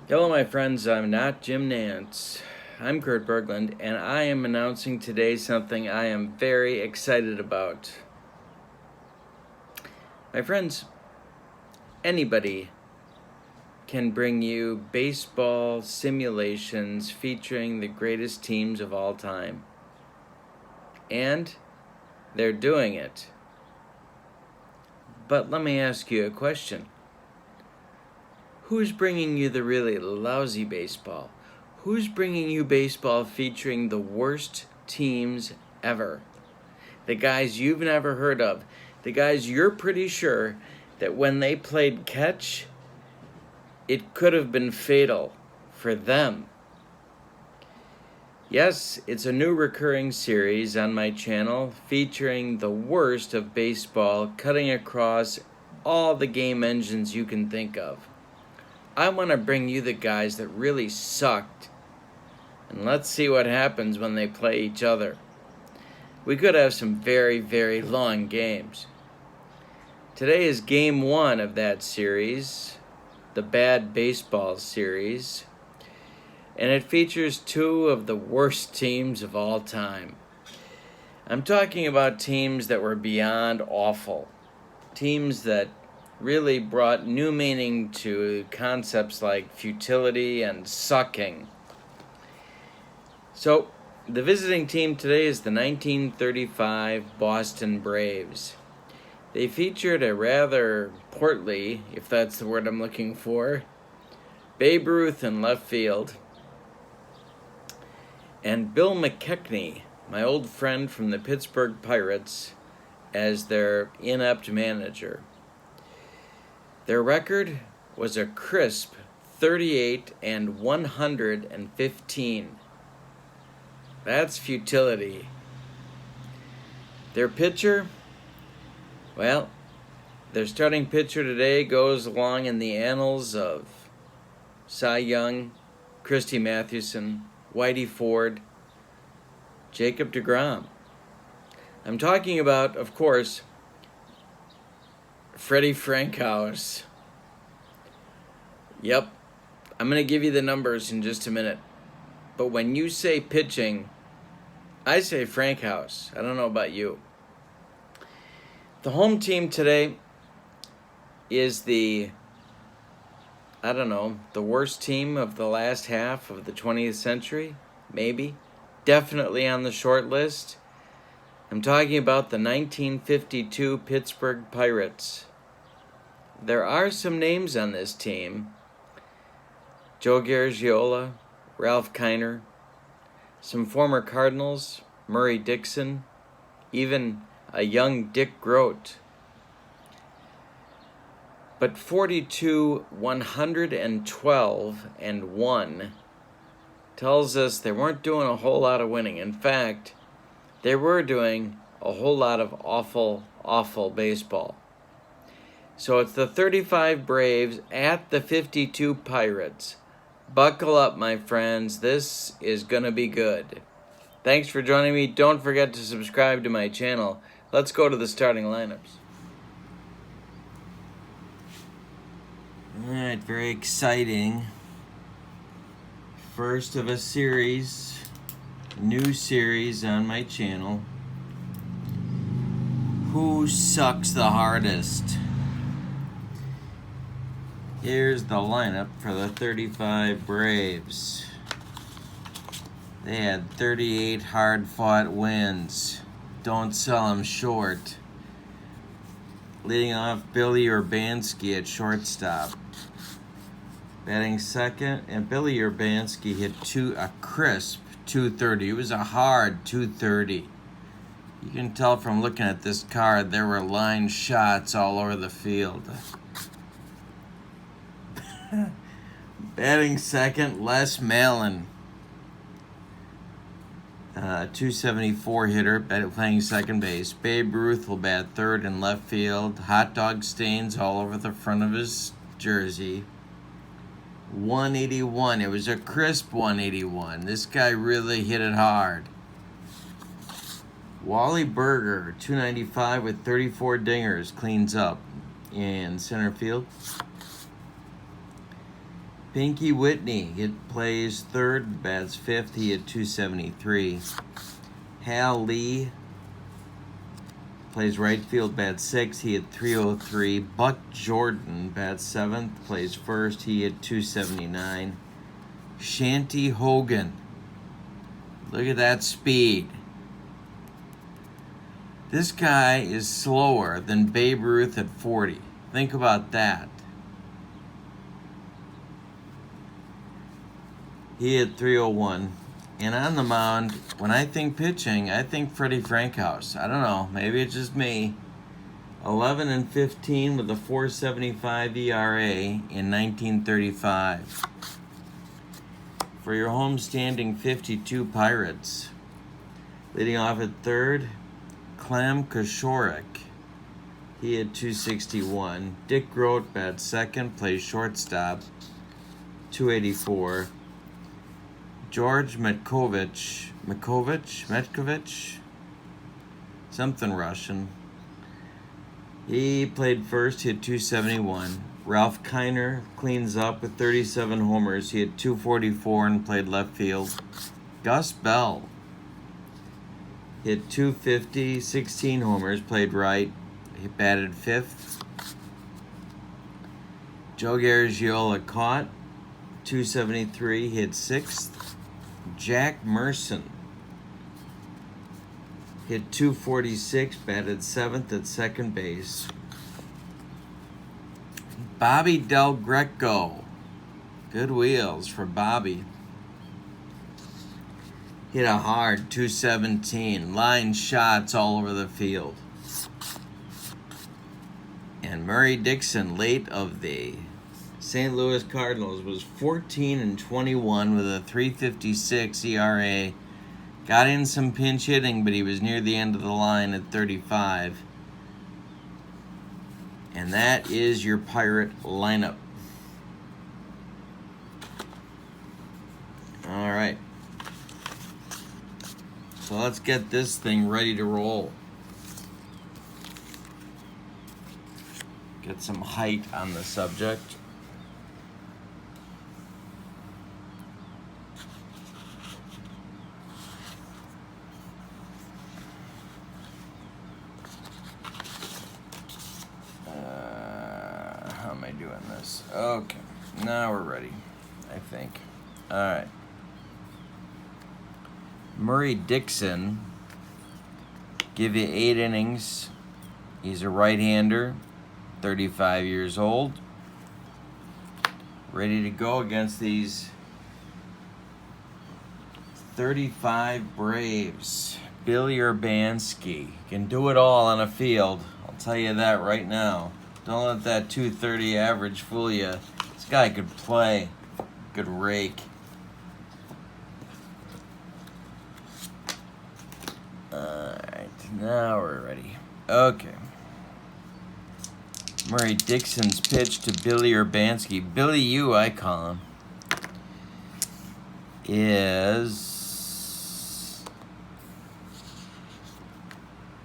Hello, my friends. I'm not Jim Nance. I'm Kurt Bergland, and I am announcing today something I am very excited about. My friends, anybody can bring you baseball simulations featuring the greatest teams of all time. And they're doing it. But let me ask you a question. Who's bringing you the really lousy baseball? Who's bringing you baseball featuring the worst teams ever? The guys you've never heard of. The guys you're pretty sure that when they played catch, it could have been fatal for them. Yes, it's a new recurring series on my channel featuring the worst of baseball, cutting across all the game engines you can think of. I want to bring you the guys that really sucked, and let's see what happens when they play each other. We could have some very, very long games. Today is game 1 of that series, the Bad Baseball series, and it features 2 of the worst teams of all time. I'm talking about teams that were beyond awful, teams that really brought new meaning to concepts like futility and sucking. So, the visiting team today is the 1935 Boston Braves. They featured a rather portly, if that's the word I'm looking for, Babe Ruth in left field, and Bill McKechnie, my old friend from the Pittsburgh Pirates, as their inept manager. Their record was a crisp 38-115. That's futility. Their pitcher, well, their starting pitcher today goes along in the annals of Cy Young, Christy Mathewson, Whitey Ford, Jacob deGrom. I'm talking about, of course, Freddie Frankhouse. Yep, I'm going to give you the numbers in just a minute. But when you say pitching, I say Frankhouse. I don't know about you. The home team today is the worst team of the last half of the 20th century, maybe. Definitely on the short list. I'm talking about the 1952 Pittsburgh Pirates. There are some names on this team. Joe Garagiola, Ralph Kiner, some former Cardinals, Murray Dixon, even a young Dick Groat. But 42-112-1 tells us they weren't doing a whole lot of winning. In fact, they were doing a whole lot of awful, awful baseball. So it's the 35 Braves at the 52 Pirates. Buckle up, my friends. This is going to be good. Thanks for joining me. Don't forget to subscribe to my channel. Let's go to the starting lineups. All right, very exciting. First of a series, new series on my channel. Who sucks the hardest? Here's the lineup for the 35 Braves. They had 38 hard-fought wins. Don't sell them short. Leading off, Billy Urbanski at shortstop. Batting second, and Billy Urbanski hit a crisp 230. It was a hard 230. You can tell from looking at this card, there were line shots all over the field. Batting second, Les Malin. 274 hitter, playing second base. Babe Ruth will bat third and left field. Hot dog stains all over the front of his jersey. 181. It was a crisp 181. This guy really hit it hard. Wally Berger, 295 with 34 dingers, cleans up in center field. Pinky Whitney, plays third, bats fifth. He hit 273. Hal Lee plays right field, bats sixth. He hit 303. Buck Jordan, bats seventh, plays first. He hit 279. Shanty Hogan, look at that speed. This guy is slower than Babe Ruth at 40. Think about that. He hit 301. And on the mound, when I think pitching, I think Freddie Frankhouse. I don't know, maybe it's just me. 11-15 with a 4.75 ERA in 1935. For your homestanding 52 Pirates. Leading off at third, Clem Koshorek. He had 261. Dick Grote bats second, plays shortstop, 284. George Metkovich, something Russian. He played first, hit 271. Ralph Kiner cleans up with 37 homers. He hit 244 and played left field. Gus Bell hit 250, 16 homers, played right. He batted fifth. Joe Garagiola caught, 273, hit sixth. Jack Merson hit 246, batted seventh at second base. Bobby Del Greco, good wheels for Bobby. Hit a hard 217, line shots all over the field. And Murray Dixon, late of the St. Louis Cardinals, was 14-21 with a 3.56 ERA. Got in some pinch hitting, but he was near the end of the line at 35. And that is your Pirate lineup. All right. So let's get this thing ready to roll. Get some height on the subject. How am I doing this? Okay, now we're ready, I think. All right. Murray Dixon, give you 8 innings. He's a right-hander, 35 years old. Ready to go against these 35 Braves. Bill Urbanski can do it all on a field. I'll tell you that right now. Don't let that 230 average fool you. This guy could play, could rake. Alright, now we're ready. Okay. Murray Dixon's pitch to Billy Urbanski. Billy U, I call him. Is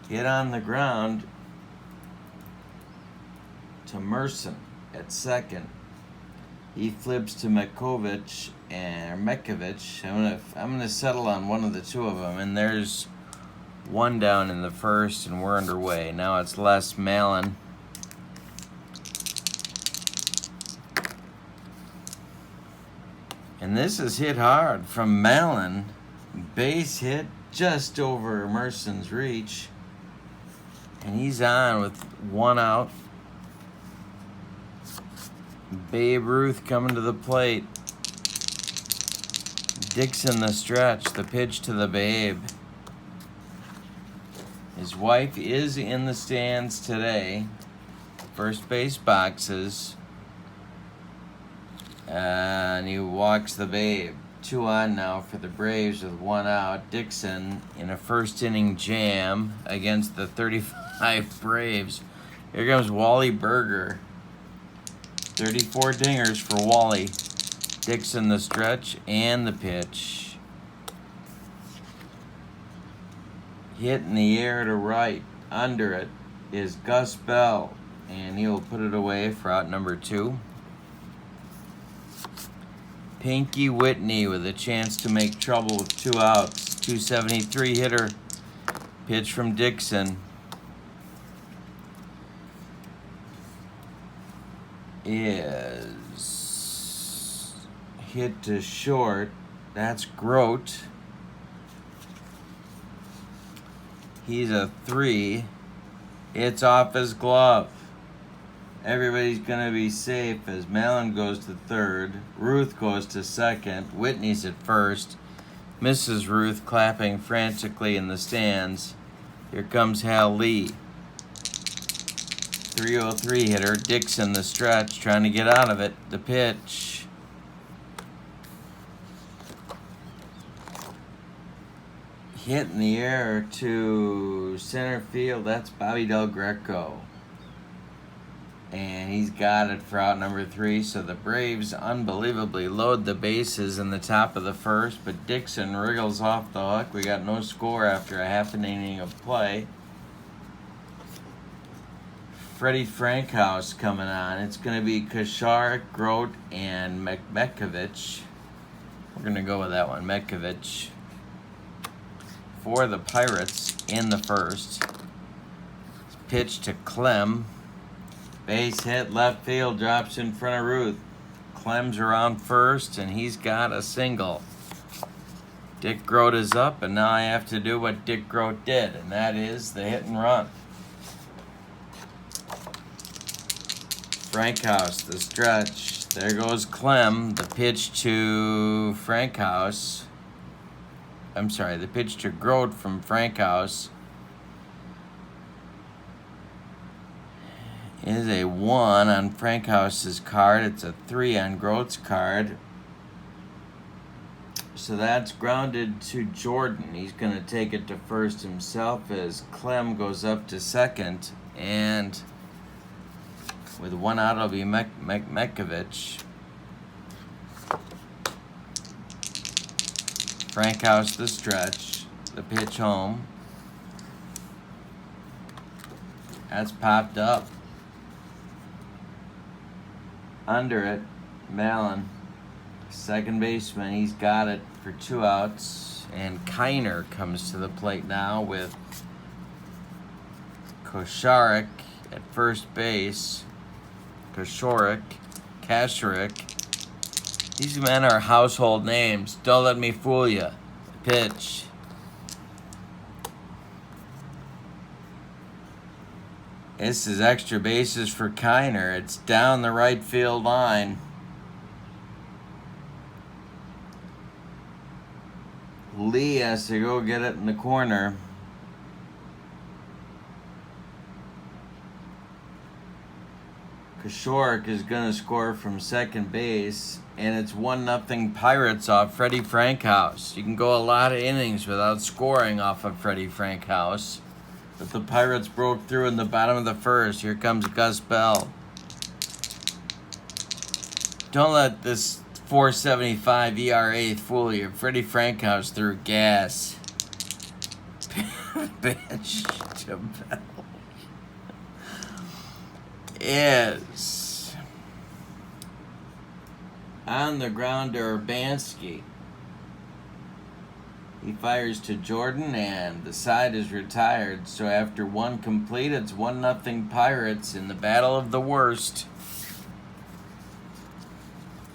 hit on the ground to Merson at second. He flips to Mekovich and Mekovich. I'm gonna settle on one of the two of them, and there's one down in the first, and we're underway. Now it's Les Malin. And this is hit hard from Malin. Base hit just over Merson's reach. And he's on with one out. Babe Ruth coming to the plate. Dixon the stretch, the pitch to the Babe. His wife is in the stands today. First base boxes. And he walks the Babe. 2 on now for the Braves with 1 out. Dixon in a first inning jam against the 35 Braves. Here comes Wally Berger. 34 dingers for Wally. Dixon the stretch and the pitch. Hit in the air to right. Under it is Gus Bell. And he'll put it away for out number 2. Pinky Whitney with a chance to make trouble with 2 outs. 273 hitter. Pitch from Dixon. Is hit to short. That's Grote. He's a 3. It's off his glove. Everybody's going to be safe as Mallon goes to third. Ruth goes to second. Whitney's at first. Mrs. Ruth clapping frantically in the stands. Here comes Hal Lee. 303 hitter. Dixon the stretch, trying to get out of it. The pitch. Hit in the air to center field. That's Bobby Del Greco. And he's got it for out number 3. So the Braves unbelievably load the bases in the top of the first, but Dixon wriggles off the hook. We got no score after a half an inning of play. Freddie Frankhouse coming on. It's going to be Kosharek, Grote, and Metkovich. We're going to go with that one, Metkovich. For the Pirates in the first. Pitch to Clem. Base hit, left field, drops in front of Ruth. Clem's around first, and he's got a single. Dick Grote is up, and now I have to do what Dick Grote did, and that is the hit and run. Frankhouse, the stretch. There goes Clem. The pitch to Frankhouse. I'm sorry, the pitch to Grote from Frankhouse is a 1 on Frankhouse's card. It's a 3 on Grote's card. So that's grounded to Jordan. He's going to take it to first himself as Clem goes up to second. And with 1 out, it'll be Metkovich. Frankhouse the stretch. The pitch home. That's popped up. Under it, Mallon, second baseman. He's got it for 2 outs. And Kiner comes to the plate now with Kosharek at first base. Kosharek. These men are household names. Don't let me fool you. Pitch. This is extra bases for Kiner. It's down the right field line. Lee has to go get it in the corner. Kosharek is going to score from second base, and it's 1-0 Pirates off Freddie Frankhouse. You can go a lot of innings without scoring off of Freddie Frankhouse. But the Pirates broke through in the bottom of the first. Here comes Gus Bell. Don't let this 4.75 ERA fool you. Freddie Frankhouse threw gas. Pitch to Bell is on the ground to Urbanski. He fires to Jordan, and the side is retired. So after 1 complete, it's 1-0 Pirates in the battle of the worst.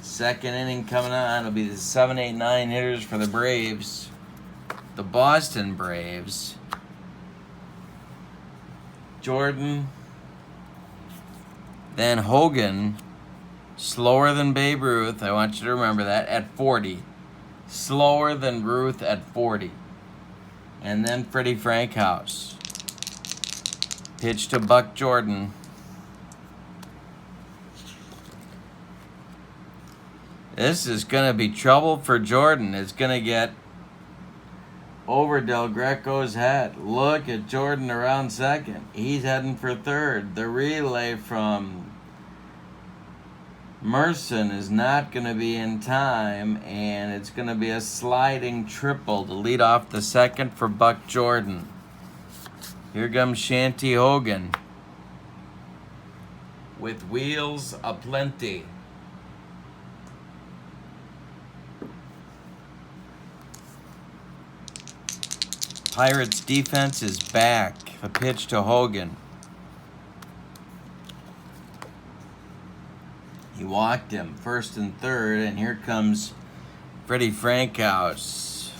Second inning coming on. It'll be the 7, 8, 9 hitters for the Braves. The Boston Braves. Jordan. Then Hogan. Slower than Babe Ruth. I want you to remember that. At 40. Slower than Ruth at 40. And then Freddie Frankhouse. Pitch to Buck Jordan. This is going to be trouble for Jordan. It's going to get over Del Greco's head. Look at Jordan around second. He's heading for third. The relay from Merson is not going to be in time, and it's going to be a sliding triple to lead off the second for Buck Jordan. Here comes Shanty Hogan with wheels aplenty. Pirates defense is back. A pitch to Hogan. He walked him, first and third, and here comes Freddie Frankhouse.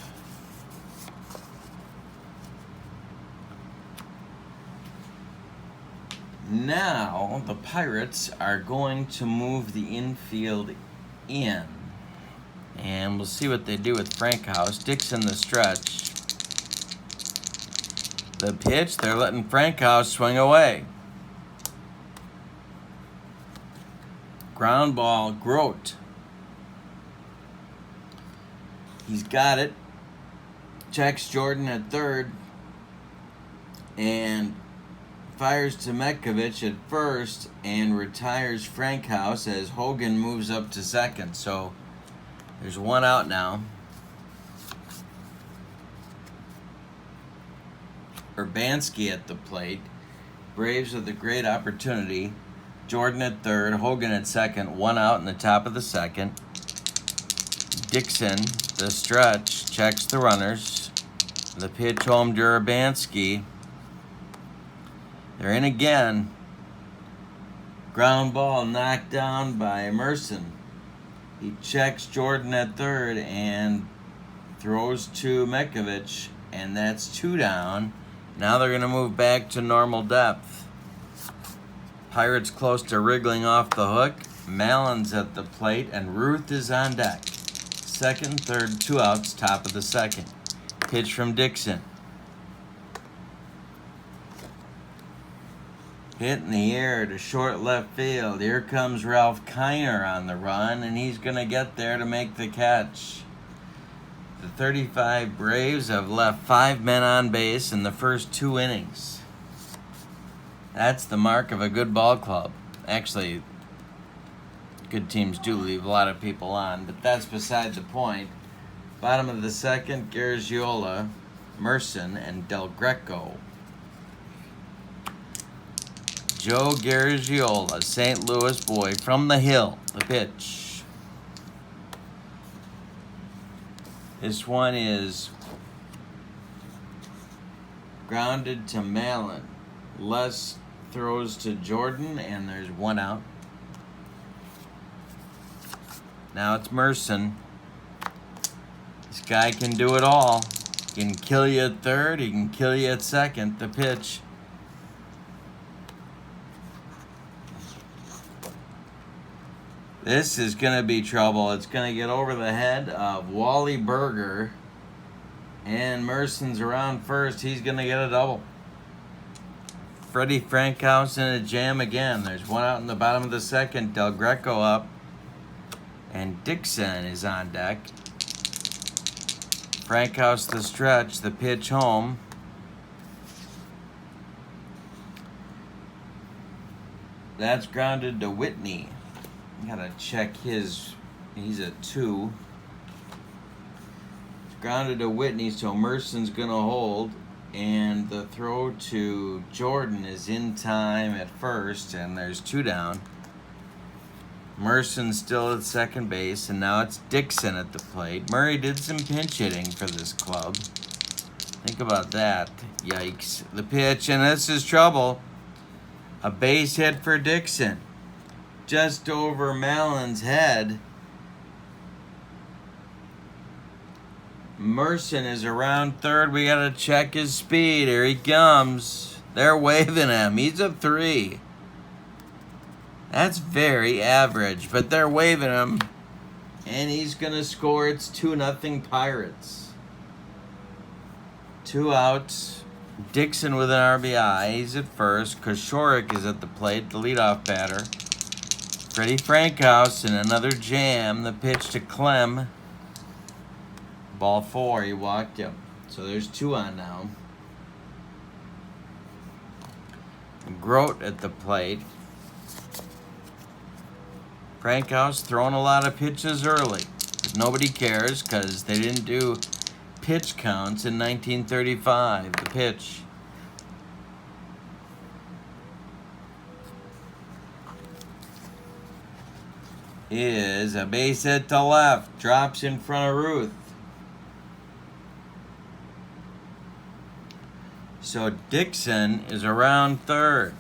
Now the Pirates are going to move the infield in. And we'll see what they do with Frankhouse. Dixon the stretch. The pitch, they're letting Frankhouse swing away. Ground ball, Grote. He's got it. Checks Jordan at third. And fires to Metcovich at first and retires Frankhouse as Hogan moves up to second. So there's one out now. Urbanski at the plate. Braves with a great opportunity. Jordan at third, Hogan at second, one out in the top of the second. Dixon, the stretch, checks the runners. The pitch home to Urbanski. They're in again. Ground ball knocked down by Merson. He checks Jordan at third and throws to Metcovich, and that's two down. Now they're going to move back to normal depth. Pirates close to wriggling off the hook. Mallon's at the plate, and Ruth is on deck. Second, third, two outs, top of the second. Pitch from Dixon. Hit in the air to short left field. Here comes Ralph Kiner on the run, and he's going to get there to make the catch. The 35 Braves have left 5 men on base in the first 2 innings. That's the mark of a good ball club. Actually, good teams do leave a lot of people on, but that's beside the point. Bottom of the second, Garagiola, Merson, and Del Greco. Joe Garagiola, St. Louis boy from the Hill, the pitch. This one is grounded to Mallon. Les throws to Jordan, and there's one out. Now it's Merson. This guy can do it all. He can kill you at third. He can kill you at second. The pitch. This is going to be trouble. It's going to get over the head of Wally Berger. And Merson's around first. He's going to get a double. Freddie Frankhouse in a jam again. There's one out in the bottom of the second. Del Greco up. And Dixon is on deck. Frankhouse the stretch. The pitch home. That's grounded to Whitney. Gotta check his. He's a 2. It's grounded to Whitney, so Merson's gonna hold. And the throw to Jordan is in time at first, and there's 2 down. Merson's still at second base, and now it's Dixon at the plate. Murray did some pinch hitting for this club. Think about that. Yikes. The pitch, and this is trouble. A base hit for Dixon. Just over Mallon's head. Merson is around third. We got to check his speed. Here he comes. They're waving him. He's a 3. That's very average, but they're waving him. And he's going to score. It's 2-0 Pirates. 2 outs. Dixon with an RBI. He's at first. Koshorik is at the plate, the leadoff batter. Freddie Frankhouse in another jam. The pitch to Clem. Ball 4. He walked him. So there's 2 on now. Grote at the plate. Frankhouse throwing a lot of pitches early. But nobody cares because they didn't do pitch counts in 1935. The pitch. Is a base hit to left. Drops in front of Ruth. So Dixon is around third.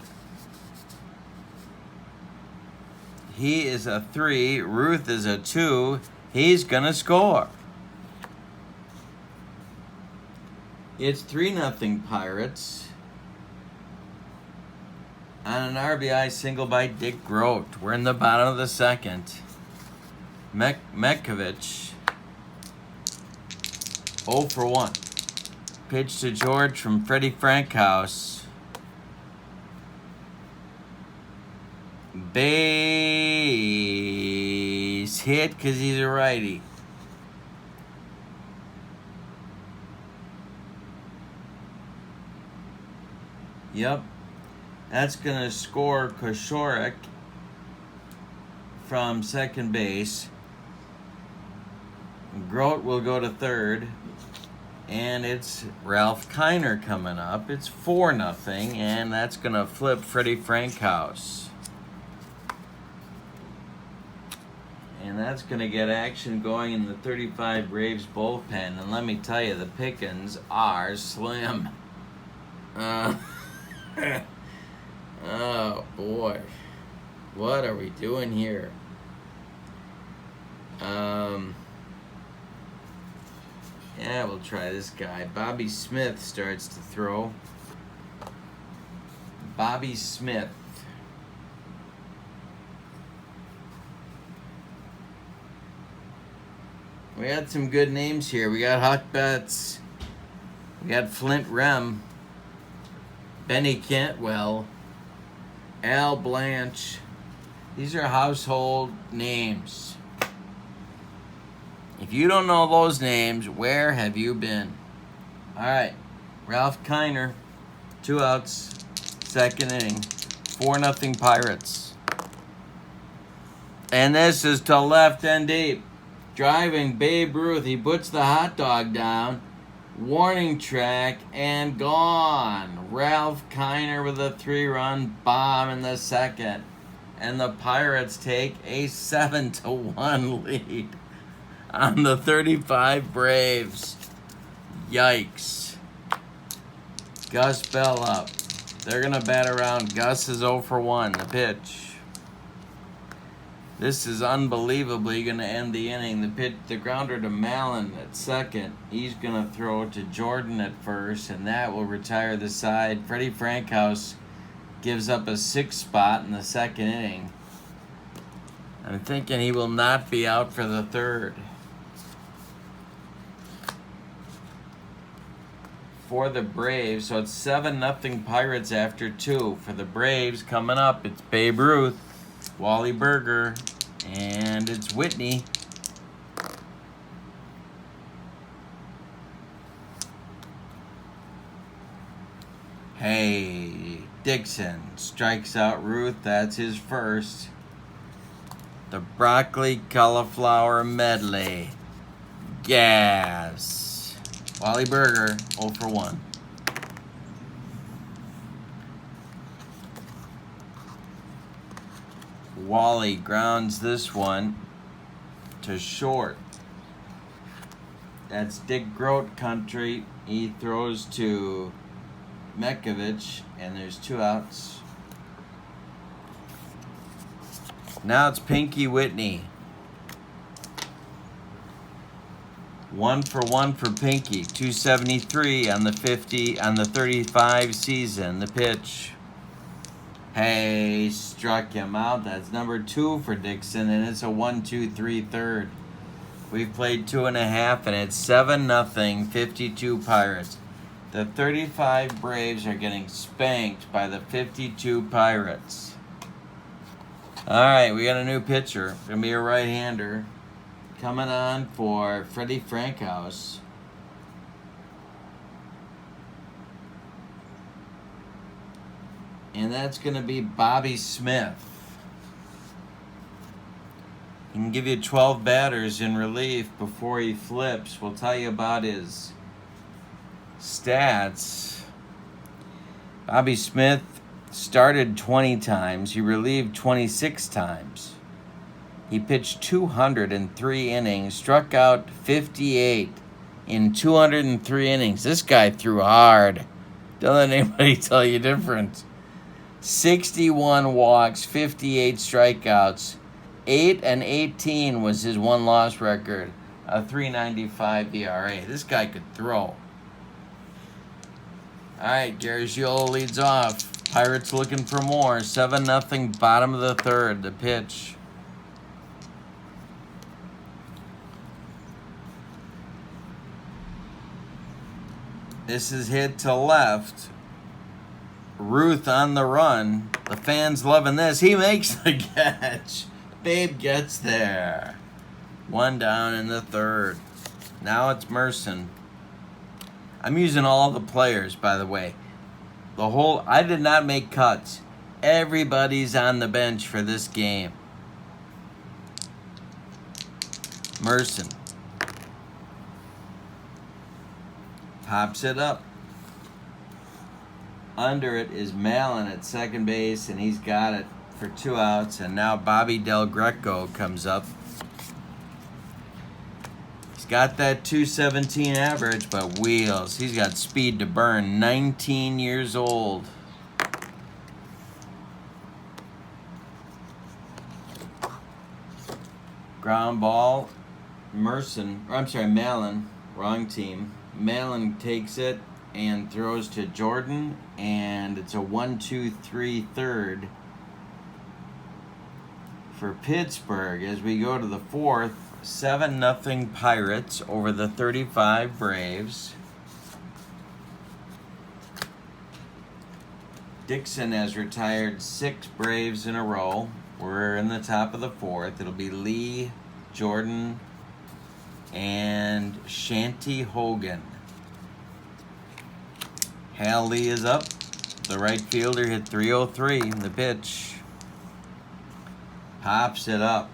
He is a 3. Ruth is a 2. He's going to score. It's 3-0 Pirates. On an RBI single by Dick Grote. We're in the bottom of the second. Metkovich, 0 for 1. Pitch to George from Freddie Frankhouse. Base hit because he's a righty. Yep. That's going to score Koshorek from second base. Grote will go to third. And it's Ralph Kiner coming up. It's 4-0, and that's going to flip Freddie Frankhouse. And that's going to get action going in the 35 Braves bullpen. And let me tell you, the pickings are slim. Oh, boy. What are we doing here? Yeah, we'll try this guy. Bobby Smith starts to throw. Bobby Smith. We got some good names here. We got Huck Betts. We got Flint Rem. Benny Cantwell. Al Blanche. These are household names. If you don't know those names, where have you been? All right, Ralph Kiner, 2 outs, second inning, 4-0 Pirates. And this is to left and deep. Driving Babe Ruth, he puts the hot dog down, warning track, and gone. Ralph Kiner with a 3-run bomb in the second. And the Pirates take a 7-1 lead on the 35 Braves. Yikes. Gus Bell up. They're going to bat around. Gus is 0 for 1. The pitch. This is unbelievably going to end the inning. The grounder to Mallon at second. He's going to throw it to Jordan at first, and that will retire the side. Freddie Frankhouse gives up a 6th spot in the second inning. I'm thinking he will not be out for the third. For the Braves, so it's 7-0 Pirates after 2. For the Braves, coming up, it's Babe Ruth, Wally Berger, and it's Whitney. Hey, Dixon strikes out Ruth. That's his first. The broccoli cauliflower medley. Gas. Wally Berger, 0 for 1. Wally grounds this one to short. That's Dick Grote country. He throws to Metkovich, and there's 2 outs. Now it's Pinky Whitney. 1 for 1 for Pinky. 273 on the 35 season. The pitch. Hey, struck him out. That's number 2 for Dixon, and it's a 1-2-3 third. We've played 2.5, and it's 7-0, 52 Pirates. The 35 Braves are getting spanked by the 52 Pirates. All right, we got a new pitcher. It's going to be a right-hander. Coming on for Freddie Frankhouse. And that's going to be Bobby Smith. He can give you 12 batters in relief before he flips. We'll tell you about his stats. Bobby Smith started 20 times. He relieved 26 times. He pitched 203 innings, struck out 58 in 203 innings. This guy threw hard. Don't let anybody tell you different. 61 walks, 58 strikeouts. 8-18 was his one-loss record. A 3.95 ERA. This guy could throw. All right, Garagiola leads off. Pirates looking for more. 7-0, bottom of the third. The pitch. This is hit to left. Ruth on the run. The fans loving this. He makes the catch. Babe gets there. One down in the third. Now it's Merson. I'm using all the players, by the way. I did not make cuts. Everybody's on the bench for this game. Merson. Pops it up. Under it is Mallon at second base, and he's got it for 2 outs. And now Bobby Del Greco comes up. He's got that 217 average, but wheels. He's got speed to burn. 19 years old. Ground ball. Mallon. Wrong team. Mallon takes it and throws to Jordan, and it's a 1-2-3 third for Pittsburgh as we go to the fourth. 7-0 Pirates over the 35 Braves. Dixon has retired 6 Braves in a row. We're in the top of the fourth. It'll be Lee, Jordan, and Shanty Hogan. Hal Lee is up. The right fielder hit 303. The pitch. Pops it up.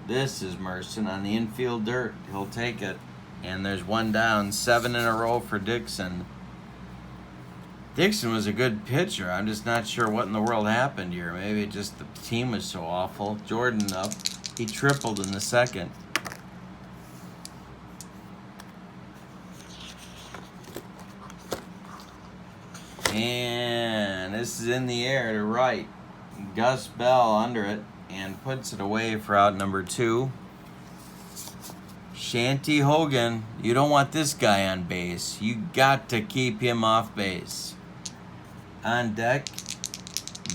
This is Merson on the infield dirt. He'll take it. And there's one down. 7 in a row for Dixon. Dixon was a good pitcher. I'm just not sure what in the world happened here. Maybe just the team was so awful. Jordan up. He tripled in the second. And this is in the air to right. Gus Bell under it and puts it away for out number 2. Shanty Hogan, you don't want this guy on base. You got to keep him off base. On deck,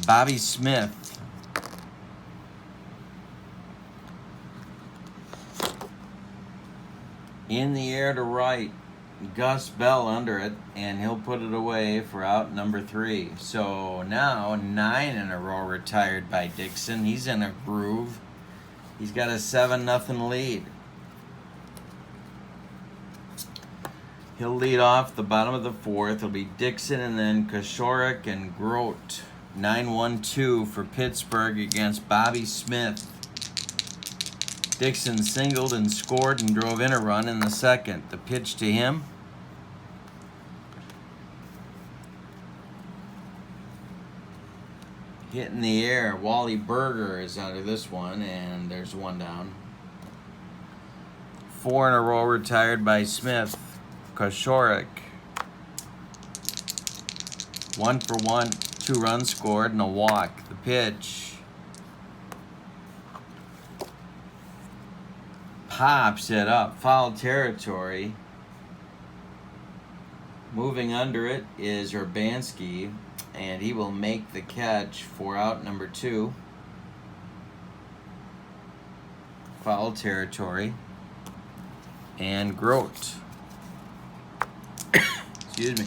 Bobby Smith. In the air to right. Gus Bell under it, and he'll put it away for out number 3. So now 9 in a row retired by Dixon. He's in a groove. He's got a 7-0 lead. He'll lead off the bottom of the fourth. It'll be Dixon and then Koshorek and Grote. 9-1-2 for Pittsburgh against Bobby Smith. Dixon singled and scored and drove in a run in the second. The pitch to him. Hit in the air. Wally Berger is under this one, and there's one down. 4 in a row retired by Smith. Koshorek. 1 for 1, 2 runs scored and a walk. The pitch. Pops it up. Foul territory. Moving under it is Urbanski, and he will make the catch for out number 2. Foul territory. And Grote. Excuse me.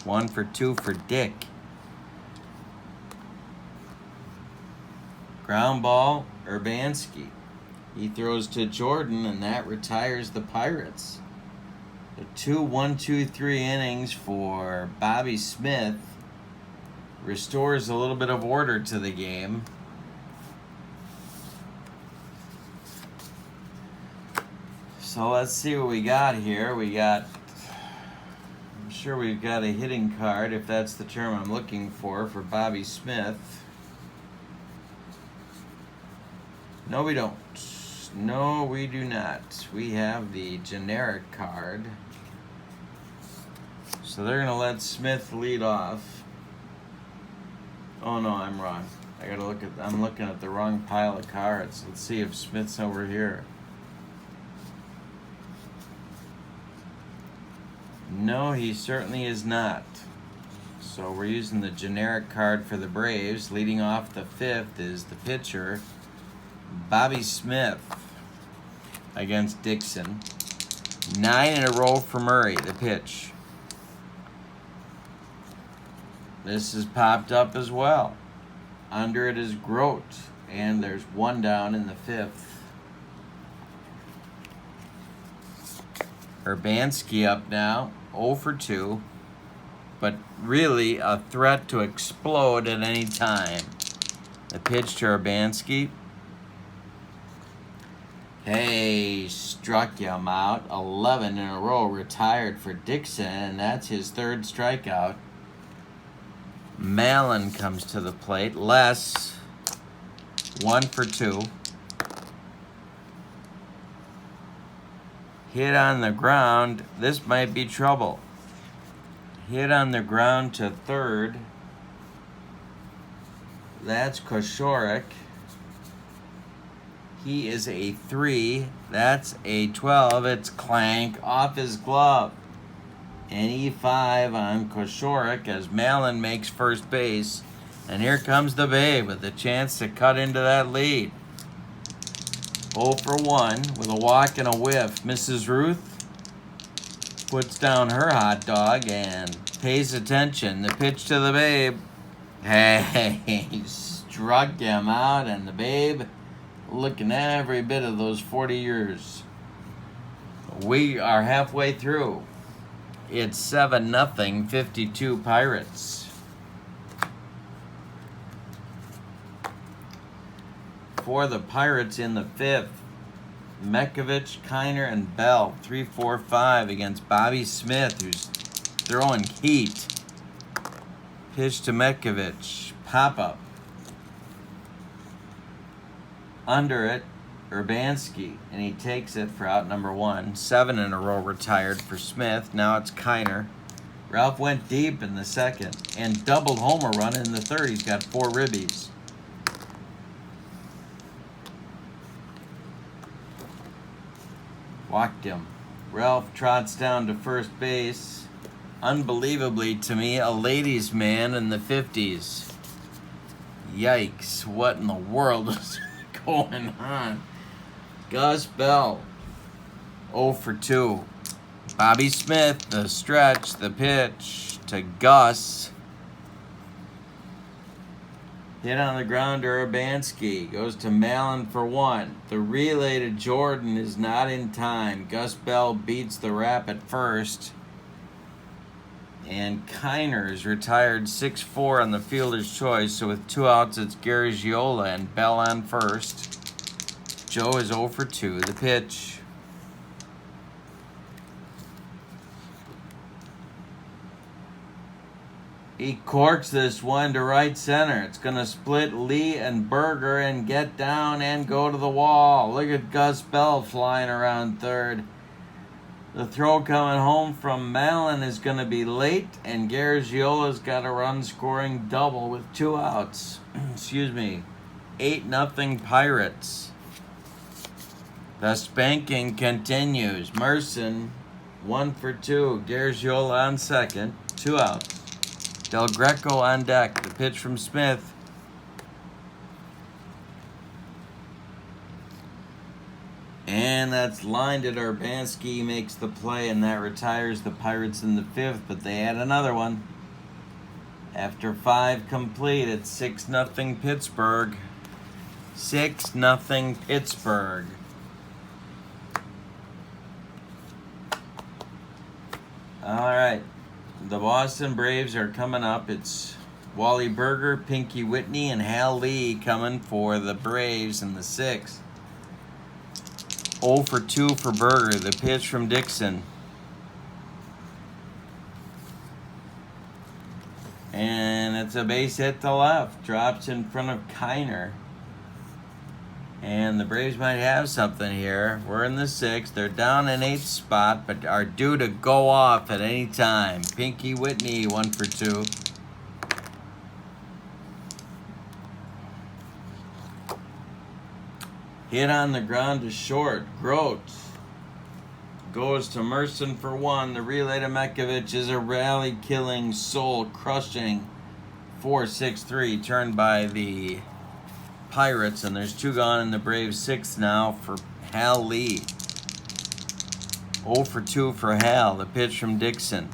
1 for 2 for Dick. Ground ball, Urbanski. He throws to Jordan, and that retires the Pirates. The 2-1-2-3 innings for Bobby Smith restores a little bit of order to the game. So let's see what we got here. I'm sure we've got a hitting card, if that's the term I'm looking for Bobby Smith. No, we don't. No, we do not. We have the generic card. So they're gonna let Smith lead off. Oh no, I'm wrong. I'm looking at the wrong pile of cards. Let's see if Smith's over here. No, he certainly is not. So we're using the generic card for the Braves. Leading off the fifth is the pitcher, Bobby Smith, against Dixon. 9 in a row for Murray, the pitch. This is popped up as well. Under it is Grote, and there's one down in the fifth. Urbanski up now, 0 for 2, but really a threat to explode at any time. The pitch to Urbanski. Hey, struck him out. 11 in a row, retired for Dixon, and that's his third strikeout. Mallon comes to the plate. Les, 1 for 2. Hit on the ground. This might be trouble. Hit on the ground to third. That's Koshorek. He is a 3. That's a 12. It's clank off his glove. And E5 on Koshorek as Mallon makes first base. And here comes the Babe with a chance to cut into that lead. 0 for 1 with a walk and a whiff. Mrs. Ruth puts down her hot dog and pays attention. The pitch to the Babe. Hey, struck him out, and the Babe looking every bit of those 40 years. We are halfway through. It's 7-0, 52 Pirates. For the Pirates in the fifth, Mekovich, Kiner, and Bell, 3-4-5 against Bobby Smith, who's throwing heat. Pitch to Mekovich, pop-up. Under it, Urbanski, and he takes it for out number 1. 7 in a row retired for Smith. Now it's Kiner. Ralph went deep in the second and doubled homer run in the third. He's got 4 ribbies. Walked him. Ralph trots down to first base. Unbelievably to me, a ladies' man in the 50s. Yikes, what in the world is going on? Gus Bell, 0 for 2. Bobby Smith, the stretch, the pitch to Gus. Hit on the ground to Urbanski. Goes to Mallon for 1. The relay to Jordan is not in time. Gus Bell beats the rap at first. And Kiner is retired 6-4 on the fielder's choice. So with 2 outs, it's Garagiola and Bell on first. Joe is 0 for 2. The pitch. He corks this one to right center. It's going to split Lee and Berger and get down and go to the wall. Look at Gus Bell flying around third. The throw coming home from Mallon is going to be late, and Garagiola's got a run-scoring double with 2 outs. Excuse me. 8-0 Pirates. The spanking continues. Merson, 1 for 2. Garagiola on second. 2 outs. Del Greco on deck. The pitch from Smith. And that's lined at Urbanski. Makes the play, and that retires the Pirates in the fifth, but they had another one. After 5 complete, it's 6-0 Pittsburgh. 6-0 Pittsburgh. All right, the Boston Braves are coming up. It's Wally Berger, Pinky Whitney, and Hal Lee coming for the Braves in the sixth. 0 for 2 for Berger. The pitch from Dixon. And it's a base hit to left. Drops in front of Kiner. And the Braves might have something here. We're in the 6th. They're down in 8th spot, but are due to go off at any time. Pinky Whitney, 1 for 2. Hit on the ground to short. Grote goes to Merson for 1. The relay to Mekovic is a rally-killing, soul-crushing 4-6-3 turned by the Pirates, and there's 2 gone in the Braves 6th now for Hal Lee. 0 for 2 for Hal. The pitch from Dixon.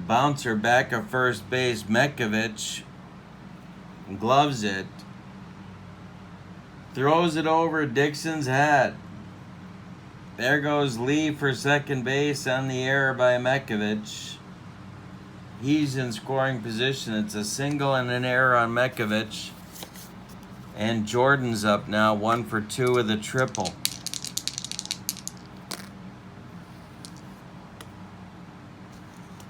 Bouncer back at first base. Mekovic gloves it. Throws it over Dixon's head. There goes Lee for second base on the error by Mekovic. He's in scoring position. It's a single and an error on Mekovic. And Jordan's up now, 1 for 2 with a triple.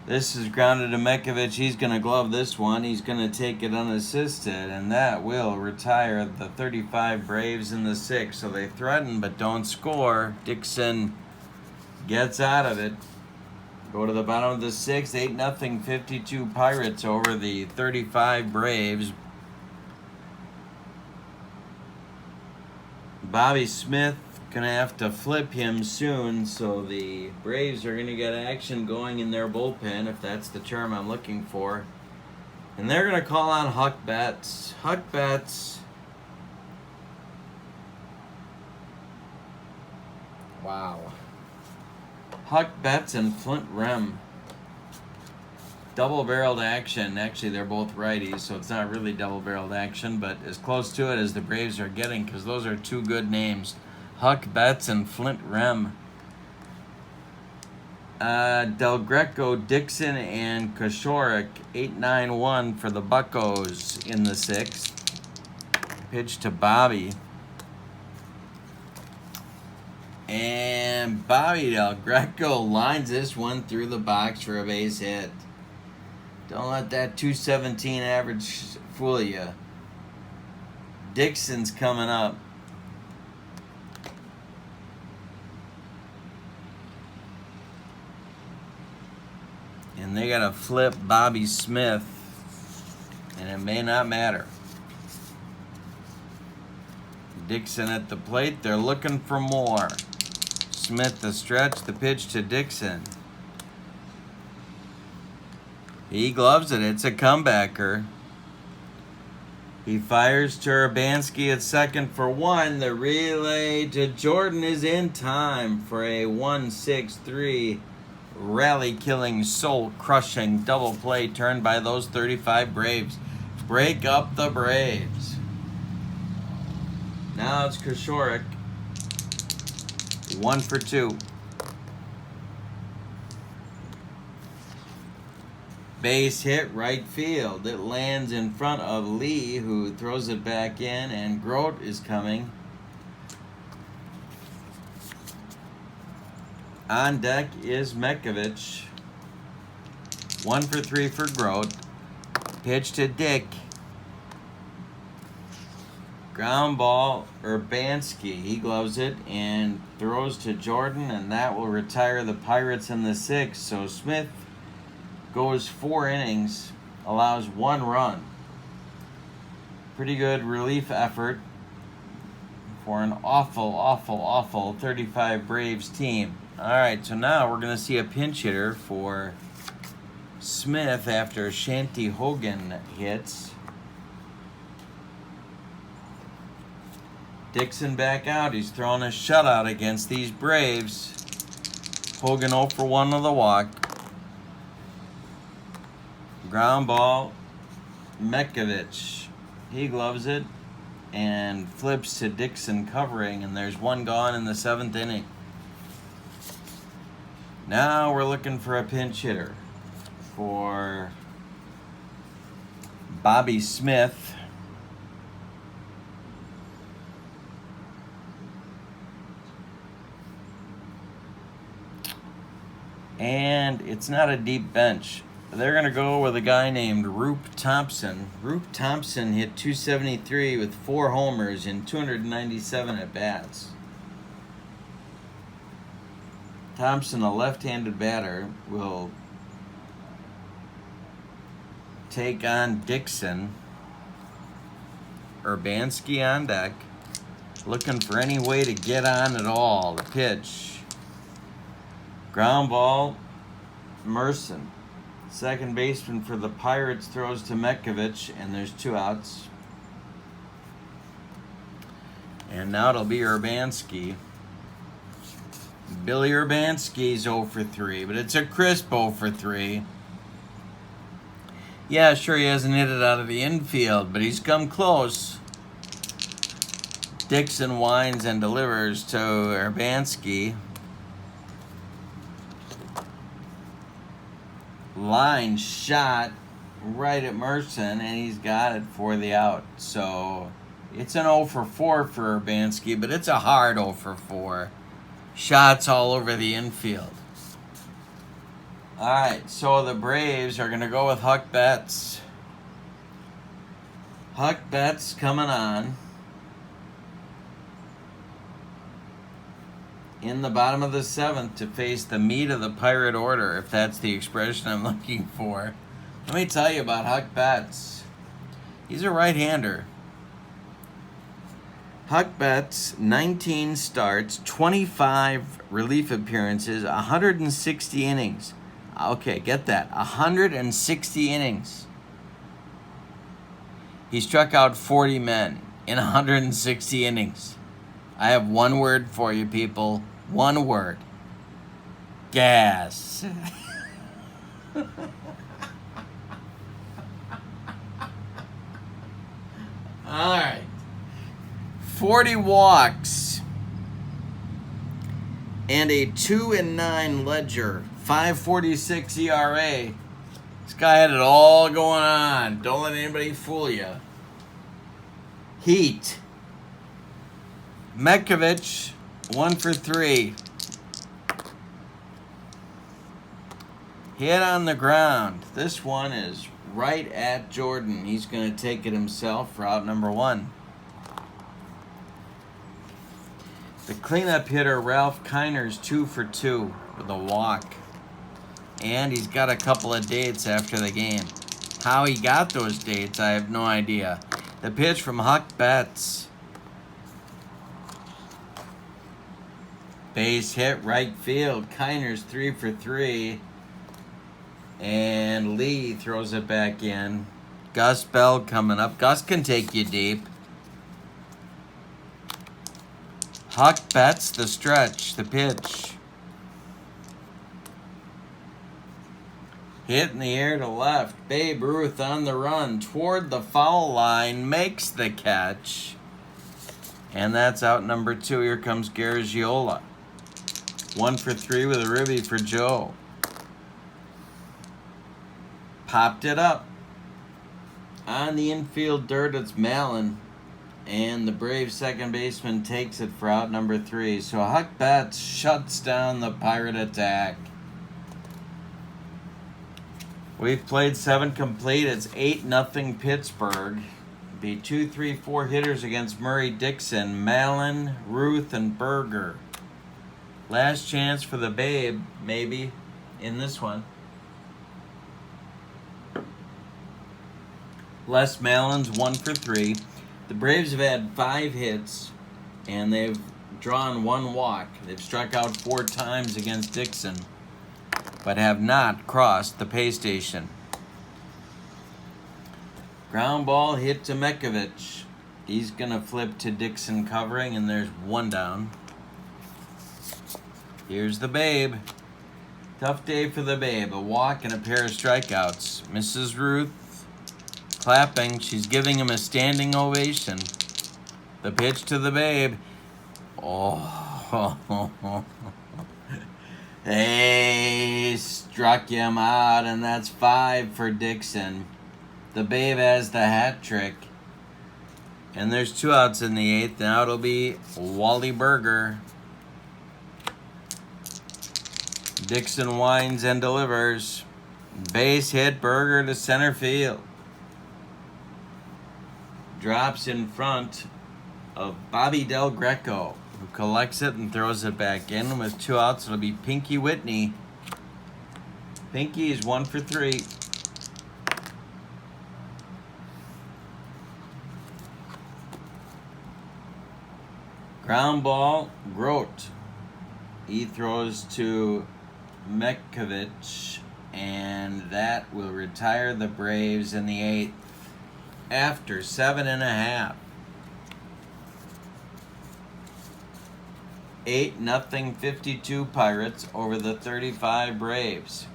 This is grounded to Mekovic. He's going to glove this one. He's going to take it unassisted, and that will retire the 35 Braves in the 6th. So they threaten but don't score. Dixon gets out of it. Go to the bottom of the 6th, 8-0, 52 Pirates over the 35 Braves. Bobby Smith gonna have to flip him soon, so the Braves are gonna get action going in their bullpen, if that's the term I'm looking for. And they're gonna call on Huck Betts. Huck Betts. Wow. Huck Betts and Flint Rem. Double-barreled action. Actually, they're both righties, so it's not really double-barreled action, but as close to it as the Braves are getting, because those are 2 good names. Huck Betts and Flint Rem. Del Greco, Dixon, and Koshorek, 8-9-1 for the Buccos in the 6th. Pitch to Bobby. And Bobby Del Greco lines this one through the box for a base hit. Don't let that 217 average fool you. Dixon's coming up. And they got to flip Bobby Smith, and it may not matter. Dixon at the plate. They're looking for more. Smith the stretch. The pitch to Dixon. He gloves it. It's a comebacker. He fires to Urbanski at second for 1. The relay to Jordan is in time for a 1-6-3 rally-killing, soul-crushing double play turned by those 35 Braves. Break up the Braves. Now it's Koshorek. 1 for 2. Base hit right field. It lands in front of Lee, who throws it back in, and Grote is coming. On deck is Mekovic. 1 for 3 for Grote. Pitch to Dick. Ground ball, Urbanski. He gloves it and throws to Jordan, and that will retire the Pirates in the 6th. So Smith goes 4 innings, allows 1 run. Pretty good relief effort for an awful 35 Braves team. All right, so now we're going to see a pinch hitter for Smith after Shanty Hogan hits. Dixon back out. He's throwing a shutout against these Braves. Hogan 0 for 1 of the walk. Ground ball, Mekovic. He gloves it and flips to Dixon covering, and there's 1 gone in the 7th inning. Now we're looking for a pinch hitter for Bobby Smith. And it's not a deep bench. They're going to go with a guy named Roop Thompson. Roop Thompson hit .273 with 4 homers in 297 at-bats. Thompson, a left-handed batter, will take on Dixon. Urbanski on deck, looking for any way to get on at all. The pitch. Ground ball, Merson. Second baseman for the Pirates throws to Metkovich, and there's 2 outs. And now it'll be Urbanski. Billy Urbanski's 0 for 3, but it's a crisp 0 for 3. Yeah, sure, he hasn't hit it out of the infield, but he's come close. Dixon winds and delivers to Urbanski. Line shot right at Merson, and he's got it for the out. So it's an 0 for 4 for Urbanski, but it's a hard 0 for 4. Shots all over the infield. All right, so the Braves are going to go with Huck Betts. Huck Betts coming on. In the bottom of the 7th to face the meat of the Pirate order, if that's the expression I'm looking for. Let me tell you about Huck Betts. He's a right-hander. Huck Betts, 19 starts, 25 relief appearances, 160 innings. Okay, get that. 160 innings. He struck out 40 men in 160 innings. I have one word for you, people. One word. Gas. All right. 40 walks and a 2-9 ledger, 5.46 ERA. This guy had it all going on. Don't let anybody fool you. Heat. Metkovich, 1 for 3. Hit on the ground. This one is right at Jordan. He's going to take it himself for out number 1. The cleanup hitter, Ralph Kiner's 2 for 2 with a walk. And he's got a couple of dates after the game. How he got those dates, I have no idea. The pitch from Huck Betts. Base hit, right field. Kiner's 3 for 3. And Lee throws it back in. Gus Bell coming up. Gus can take you deep. Huck Betts, the stretch, the pitch. Hit in the air to left. Babe Ruth on the run toward the foul line. Makes the catch. And that's out number 2. Here comes Garagiola. 1 for 3 with a ribby for Joe. Popped it up. On the infield dirt, it's Mallon. And the Brave second baseman takes it for out number 3. So Huck Betts shuts down the Pirate attack. We've played 7 complete. It's 8-0 Pittsburgh. Be 2, 3, 4 hitters against Murray Dixon, Mallon, Ruth, and Berger. Last chance for the Babe, maybe, in this one. Les Mallon's 1 for 3. The Braves have had 5 hits, and they've drawn 1 walk. They've struck out 4 times against Dixon, but have not crossed the pay station. Ground ball hit to Metkovich. He's going to flip to Dixon covering, and there's 1 down. Here's the Babe. Tough day for the Babe. A walk and a pair of strikeouts. Mrs. Ruth clapping. She's giving him a standing ovation. The pitch to the Babe. Oh. Hey, struck him out, and that's 5 for Dixon. The Babe has the hat trick. And there's 2 outs in the 8th. Now it'll be Wally Berger. Dixon winds and delivers. Base hit, Berger to center field. Drops in front of Bobby Del Greco, who collects it and throws it back in. With 2 outs, it'll be Pinky Whitney. Pinky is 1 for 3. Ground ball, Grote. He throws to Metkovich, and that will retire the Braves in the 8th after 7.5. 8-0 52 Pirates over the 35 Braves.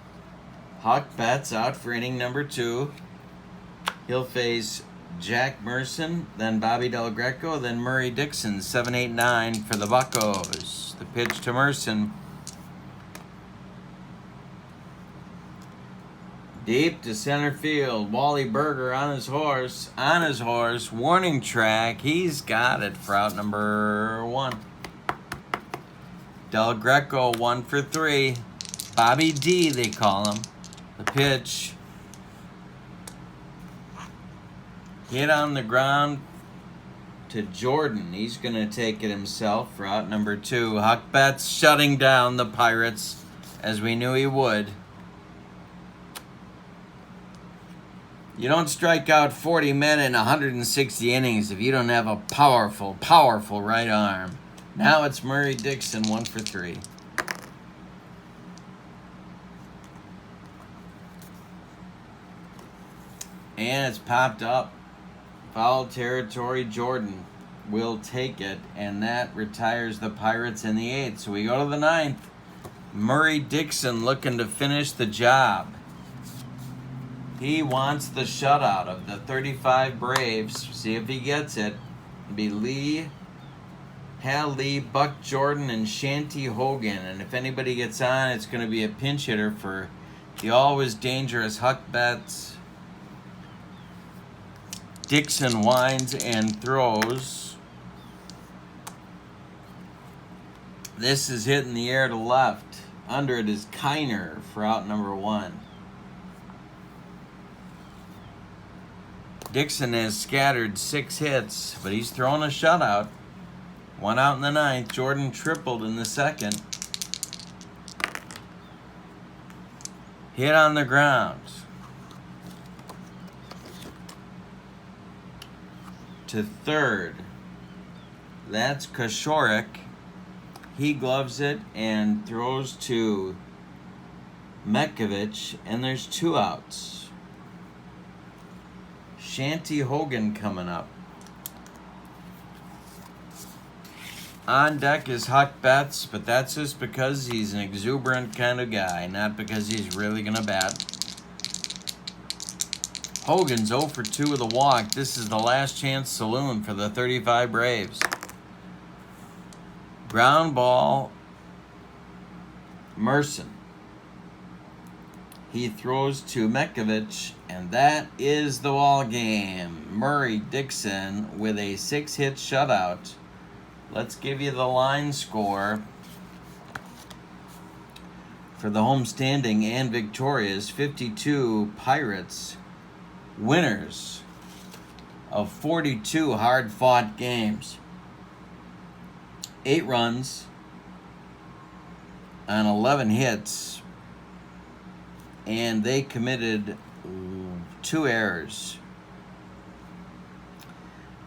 Huck Betts out for inning number 2. He'll face Jack Merson, then Bobby Del Greco, then Murray Dixon. 7-8-9 for the Buccos. The pitch to Merson. Deep to center field. Wally Berger on his horse. Warning track. He's got it for out number 1. Del Greco 1 for 3. Bobby D, they call him. The pitch. Hit on the ground to Jordan. He's going to take it himself for out number 2. Huck Betts shutting down the Pirates, as we knew he would. You don't strike out 40 men in 160 innings if you don't have a powerful, powerful right arm. Now it's Murray Dixon, 1 for 3. And it's popped up. Foul territory, Jordan will take it, and that retires the Pirates in the 8th. So we go to the 9th. Murray Dixon looking to finish the job. He wants the shutout of the 35 Braves. See if he gets it. It'll be Lee, Hal Lee, Buck Jordan, and Shanty Hogan. And if anybody gets on, it's going to be a pinch hitter for the always dangerous Huck Betts. Dixon winds and throws. This is hit in the air to left. Under it is Kiner for out number 1. Dixon has scattered 6 hits, but he's thrown a shutout. 1 out in the 9th. Jordan tripled in the 2nd. Hit on the ground. To 3rd. That's Koshorik. He gloves it and throws to Metkovich, and there's 2 outs. Shanty Hogan coming up. On deck is Huck Betts, but that's just because he's an exuberant kind of guy, not because he's really going to bat. Hogan's 0 for 2 with a walk. This is the last chance saloon for the 35 Braves. Ground ball, Merson. He throws to Metkovich, and that is the ball game. Murray Dixon with a 6-hit shutout. Let's give you the line score for the homestanding and victorious 52 Pirates. Winners of 42 hard-fought games. 8 runs on 11 hits, and they committed 2 errors.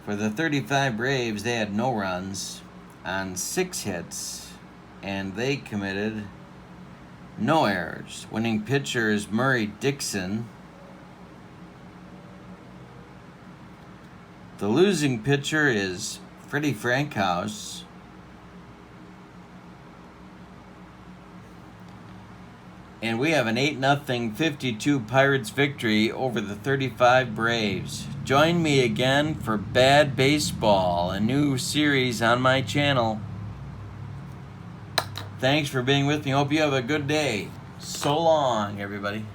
For the 35 Braves, they had no runs on 6 hits, and they committed no errors. Winning pitcher is Murray Dixon. The losing pitcher is Freddie Frankhouse. And we have an 8-0 52 Pirates victory over the 35 Braves. Join me again for Bad Baseball, a new series on my channel. Thanks for being with me. Hope you have a good day. So long, everybody.